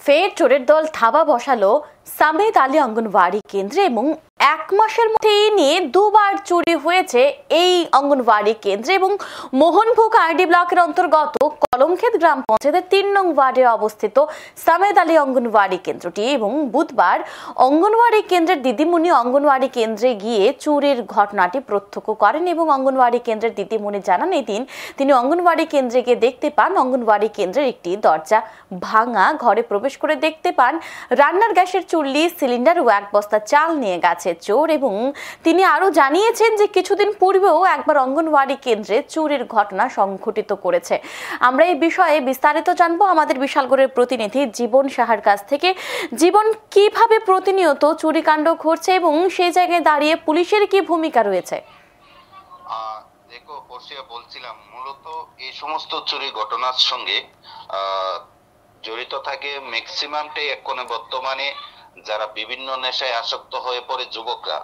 ফের চোরের দল থাবা বসালো সামেদ আলী অঙ্গনওয়াড়ি কেন্দ্রে এবং 1 মাসের মধ্যে এই নিয়ে দুবার চুরি হয়েছে এই অঙ্গনওয়াড়ি কেন্দ্রে এবং মোহনভোগ আরডি ব্লকের অন্তর্গত কলমক্ষেত গ্রাম পঞ্চায়েতের 3 নং ওয়ার্ডে অবস্থিত সামেদ আলী অঙ্গনওয়াড়ি কেন্দ্রটি এবং বুধবার অঙ্গনওয়াড়ি কেন্দ্রের দিদিমণি অঙ্গনওয়াড়ি কেন্দ্রে গিয়ে চুরির ঘটনাটি প্রত্যক্ষ করেন এবং অঙ্গনওয়াড়ি কেন্দ্রের দিদিমণি জানান এই দিন তিনি অঙ্গনওয়াড়ি কেন্দ্রে গিয়ে দেখতে পান অঙ্গনওয়াড়ি কেন্দ্রের একটি দরজা ভাঙা, ঘরে প্রবেশ করে দেখতে পান রান্নার গ্যাসের চুল্লি, সিলিন্ডার ও 1 বস্তা চাল নিয়ে গেছে চোর এবং তিনি আরো জানিয়েছেন যে কিছুদিন পূর্বেও একবার অঙ্গনওয়াড়ি কেন্দ্রে চুরির ঘটনা সংঘটিত করেছে। আমরা এই বিষয়ে বিস্তারিত জানবো আমাদের বিশালগড়ের প্রতিনিধি জীবন সাহার কাছ থেকে। জীবন, কিভাবে প্রতিনিয়ত চুরিকাণ্ড ঘটছে এবং সেই জায়গায় দাঁড়িয়ে পুলিশের কি ভূমিকা রয়েছে? দেখো পরশিয়া বলছিলাম, মূলত এই সমস্ত চুরি ঘটনার সঙ্গে জড়িত থাকে ম্যাক্সিমামটাই এখন বর্তমানে যারা বিভিন্ন নেশায় আসক্ত হয়ে পড়ে যুবকরা,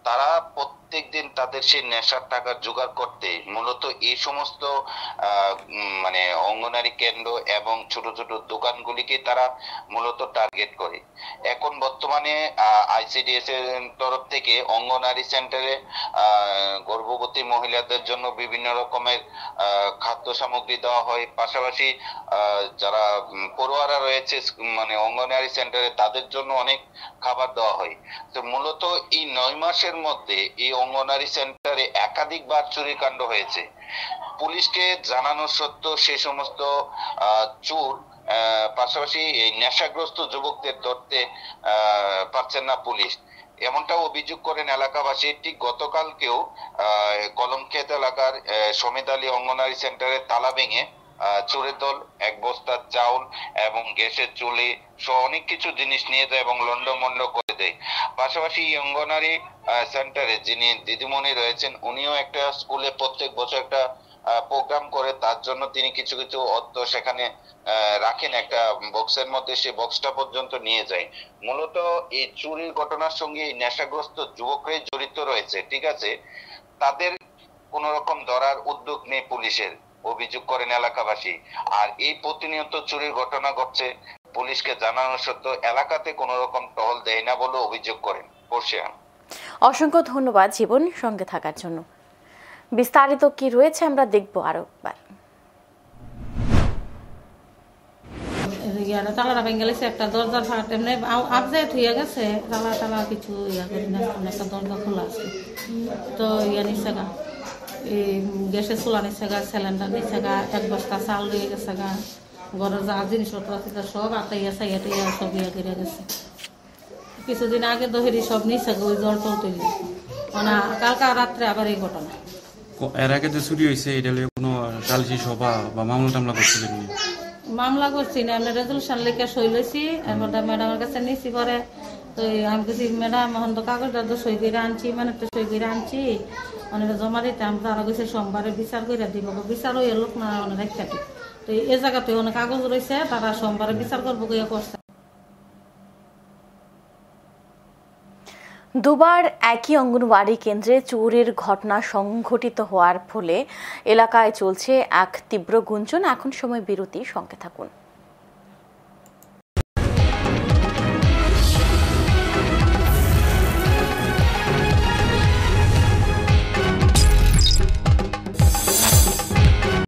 তারা প্রত্যেকদিন তাদের সেই নেশার টাকা জোগাড় করতে মূলত এই সমস্ত মানে অঙ্গনারী কেন্দ্র এবং ছোট ছোট দোকানগুলিকে তারা মূলত টার্গেট করে। এখন বর্তমানে আইসিডিএস এর তরফ থেকে অঙ্গনারী সেন্টারে গর্ভবতী মহিলাদের জন্য বিভিন্ন রকমের খাদ্য সামগ্রী দেওয়া হয়, পাশাপাশি যারা পড়ুয়ারা রয়েছে মানে অঙ্গনারী সেন্টারে তাদের জন্য অনেক খাবার দেওয়া হয়। তো মূলত এই 9 মাসের মধ্যে এই অঙ্গনারী সেন্টারে একাধিকবার চুরি কাণ্ড হয়েছে। পুলিশকে জানানো সত্ত্বেও সে সমস্ত চোর পাশাপাশি এই নেশাগ্রস্ত যুবকদের ধরতে পারছেন না পুলিশ, এমনটা অভিযোগ করেন এলাকাবাসী। ঠিক গতকালকেও কলমক্ষেত এলাকার সমেদ আলী অঙ্গনারী সেন্টারে তালা ভেঙে চোরের দল 1 বস্তা চাউল এবং গ্যাসের চুলি সহ অনেক কিছু জিনিস নিয়ে যায় এবং লন্ডমন্ড করে দেয়। পাশাপাশি অঙ্গনারী সেন্টারে যিনি দিদিমণি রয়েছেন, উনিও একটা স্কুলে প্রত্যেক বছর একটা প্রোগ্রাম করে, তার জন্য তিনি কিছু কিছু অর্থ সেখানে রাখেন একটা বক্সের মধ্যে, সেই বক্সটা পর্যন্ত নিয়ে যায়। মূলত এই চুরির ঘটনার সঙ্গে এই নেশাগ্রস্ত যুবকরাই জড়িত রয়েছে, ঠিক আছে, তাদের কোন রকম ধরার উদ্যোগ নেই পুলিশের, অভিযোগ করেন এলাকাবাসী। আর এই প্রতিনিয়ত চুরির ঘটনা ঘটছে, পুলিশকে জানানো সত্ত্বেও এলাকাতে কোন রকম টহল দেয় না বলে অভিযোগ করেন। পরশিয়া, অসংখ্য ধন্যবাদ জীবন সঙ্গে থাকার জন্য। বিস্তারিত কি রয়েছে আমরা দেখবো আরো একবার। তালা ভেঙে একটা দরজার ফাঁকা এমনি আপডেট হয়ে গেছে, তালা কিছু করি না, একটা দরজা খোলা আছে। তো নিচ্ছে গা এই গ্যাসের চুলা নিচ্ছে গা, সিলিন্ডার নিচ্ছে গা, 1 বস্তা চাল দিয়ে গেছে গা, ঘরের যা জিনিসপত্র আছে সব আটাইয়া চাইয়া টাইয়া সব করে গেছে। কিছুদিন আগে তো হেরি সব নিচ্ছে গা, ওই জল টল তৈরি মানে কালকা রাত্রে আবার এই ঘটনা। এর আগে যে চুরি হয়েছে এটা কোনো সালিশি সভা বা মামলা টামলা করছিলেন? মামলা করছি না, আমি রেজলিউশন লিখে সই লইছি, ম্যাডামের কাছে নিয়েছি। পরে তো আমি বলছি ম্যাডাম এখন তো কাগজটা তো সই করে আনছি, মানে তো সই করে আনছি, অনেক জমা দিতে আমি তারা গেছে সোমবারে বিচার করে দিব, বিচার হয়ে লোক না অনেক রাখতে। তো এই জায়গাতে অনেক কাগজ রয়েছে, তারা সোমবারে বিচার করবো গিয়ে করছে। দুবার একই অঙ্গনওয়াড়ি কেন্দ্রে চুরির ঘটনা সংঘটিত হওয়ার ফলে এলাকায় চলছে এক তীব্র গুঞ্জন। এখন সময় বিরতি, সঙ্গে থাকুন।